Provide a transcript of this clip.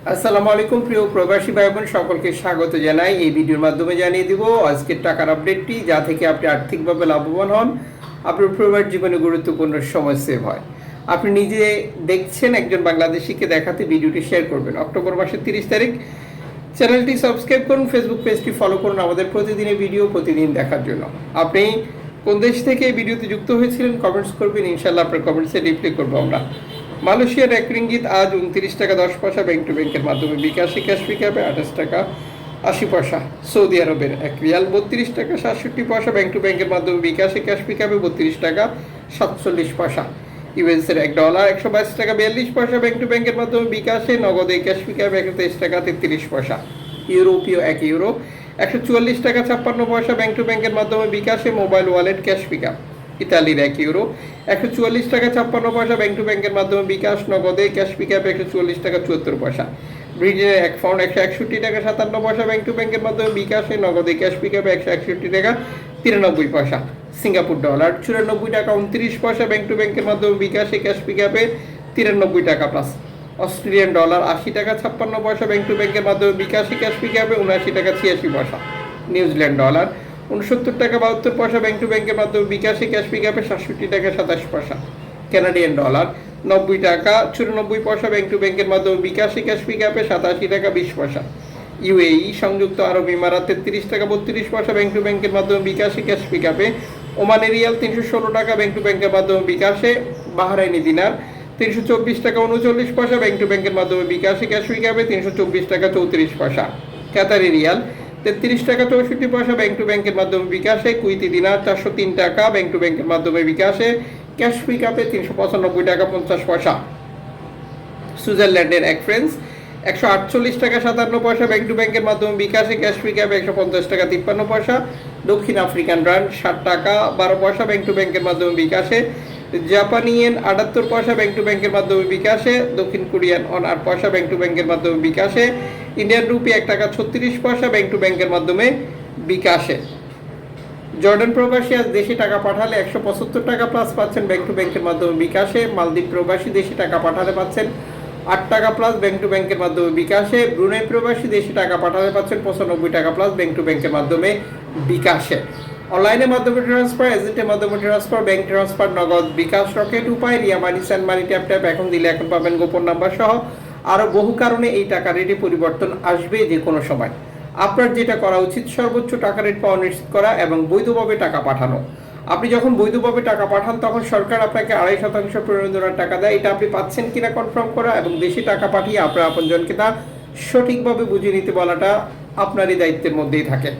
আসসালামু আলাইকুম প্রিয় প্রবাসী ভাই বোন, সকলকে স্বাগত জানাই। এই ভিডিওর মাধ্যমে জানিয়ে দিব আজকের টাকার আপডেটটি, যা থেকে আপনি আর্থিকভাবে লাভবান হন, আপনার প্রবাস জীবনে গুরুত্বপূর্ণ সময় সেভ হয়। আপনি নিজে দেখছেন, একজন বাংলাদেশিকে দেখাতে ভিডিওটি শেয়ার করবেন। অক্টোবর মাসের 30 তারিখ। চ্যানেলটি সাবস্ক্রাইব করুন, ফেসবুক পেজটি ফলো করুন আমাদের প্রতিদিনের ভিডিও প্রতিদিন দেখার জন্য। আপনি কোন দেশ থেকে এই ভিডিওতে যুক্ত হয়েছিলেন কমেন্টস করবেন, ইনশাল্লাহ আপনার কমেন্টসে রিপ্লাই করবো আমরা। মালয়েশিয়ার 1 রিঙ্গিত আজ 29 টাকা 10 পয়সা ব্যাংক টু ব্যাংকের মাধ্যমে বিকাশে ক্যাশ পিকআপে 28 টাকা 80 পয়সা। সৌদি আরবের 1 রিয়াল 32 টাকা 67 পয়সা ব্যাংক টু ব্যাংকের মাধ্যমে বিকাশে ক্যাশ পিকআপে 32 টাকা 47 পয়সা। ইউএসের $1 122 টাকা 42 পয়সা ব্যাংক টু ব্যাংকের মাধ্যমে বিকাশে, নগদে ক্যাশ পিকআপে 123 টাকা 33 পয়সা। ইউরোপীয় 1 ইউরো 144 টাকা 56 পয়সা ব্যাংক টু ব্যাংকের মাধ্যমে বিকাশে, মোবাইল ওয়ালেট ক্যাশ পিকআপ। ইতালির 1 ইউরো 144 টাকা 56 পয়সা ব্যাংক টু ব্যাংকের মাধ্যমে বিকাশ, নগদে ক্যাশ পিকআপে 144 টাকা 74 পয়সা। ব্রিটেনের 1 পাউন্ড 161 টাকা 57 পয়সা ব্যাংক টু ব্যাংকের মাধ্যমে বিকাশে, নগদে ক্যাশ পিকআপে 161 টাকা 93 পয়সা। সিঙ্গাপুর ডলার 94 টাকা 29 পয়সা ব্যাংক টু ব্যাংকের মাধ্যমে বিকাশে, ক্যাশ পিকআপে 93 টাকা প্লাস। অস্ট্রেলিয়ান ডলার 80 টাকা 56 পয়সা ব্যাংক টু ব্যাংকের মাধ্যমে বিকাশে, ক্যাশ পিকআপে 79 টাকা 86 পয়সা। নিউজিল্যান্ড ডলার 69 টাকা 72 পয়সা ব্যাংক টু ব্যাংকের মাধ্যমে বিকাশে, ক্যাশ পিকআপে 67 টাকা 27 পয়সা। কানাডিয়ান ডলার 90 টাকা 94 পয়সা ব্যাংক টু ব্যাংকের মাধ্যমে বিকাশে, ক্যাশ পিকআপে 87 টাকা 20 পয়সা। ইউএই সংযুক্ত আরব ইমারাত 33 টাকা 32 পয়সা ব্যাংক টু ব্যাংকের মাধ্যমে বিকাশে, ক্যাশ পিকআপে। ওমানের রিয়াল 316 টাকা ব্যাংক টু ব্যাংকের মাধ্যমে বিকাশে। বাহরাইনি দিনার 324 টাকা 39 পয়সা ব্যাংক টু ব্যাংকের মাধ্যমে বিকাশে, ক্যাশ পিকআপে 324 টাকা 34 পয়সা। কাতারি রিয়াল 33 টাকা 64 পয়সা ব্যাংক টু ব্যাংকের মাধ্যমে বিকাশে। কুইতি দিনার 403 টাকা ব্যাংক টু ব্যাংকের মাধ্যমে বিকাশে, ক্যাশ পিকআপে 395 টাকা 50 পয়সা। সুইজারল্যান্ডের 1 ফ্রাঙ্ক 148 টাকা 57 পয়সা ব্যাংক টু ব্যাংকের মাধ্যমে বিকাশে, ক্যাশ পিকআপে 150 টাকা 53 পয়সা। দক্ষিণ আফ্রিকান রান্ড 60 টাকা 12 পয়সা ব্যাংক টু ব্যাংকের মাধ্যমে বিকাশে। জাপানি ইয়েন 78 পয়সা ব্যাংক টু ব্যাংকের মাধ্যমে বিকাশে। দক্ষিণ কোরিয়ান ওন 8 পয়সা ব্যাংক টু ব্যাংকের মাধ্যমে বিকাশে। ইন্ডিয়ান রুপি 1 টাকা 36 পয়সা ব্যাংক টু ব্যাংকের মাধ্যমে বিকাশে। জর্ডান প্রবাসী আজ দেশে টাকা পাঠালে 175 টাকা প্লাস পাচ্ছেন ব্যাংক টু ব্যাংকের মাধ্যমে বিকাশে। মালদ্বীপ প্রবাসী দেশে টাকা পাঠালে পাচ্ছেন 8 টাকা প্লাস ব্যাংক টু ব্যাংকের মাধ্যমে বিকাশে। ব্রুনাই প্রবাসী দেশে টাকা পাঠালে পাচ্ছেন 95 টাকা প্লাস ব্যাংক টু ব্যাংকের মাধ্যমে বিকাশে। অনলাইনের মাধ্যমে ট্রান্সফার, এজেন্টের মাধ্যমে ট্রান্সফার, ব্যাংক ট্রান্সফার, নগদ, বিকাশ, রকেট উপায়, রিয়া মানি, স্যান্ড মানি, ট্যাপ ট্যাপ এখন দিলে এখন পাবেন গোপন নাম্বার সহ আরও বহু কারণে এই টাকা রেটে পরিবর্তন আসবে যে কোনো সময়। আপনার যেটা করা উচিত, সর্বোচ্চ টাকা রেট পাওয়া নিশ্চিত করা এবং বৈধভাবে টাকা পাঠানো। আপনি যখন বৈধভাবে টাকা পাঠান তখন সরকার আপনাকে 2.5% প্রণোদনার টাকা দেয়। এটা আপনি পাচ্ছেন কিনা কনফার্ম করা এবং দেশে টাকা পাঠিয়ে আপনার আপনজনকে তা সঠিকভাবে বুঝে নিতে বলাটা আপনারই দায়িত্বের মধ্যেই থাকে।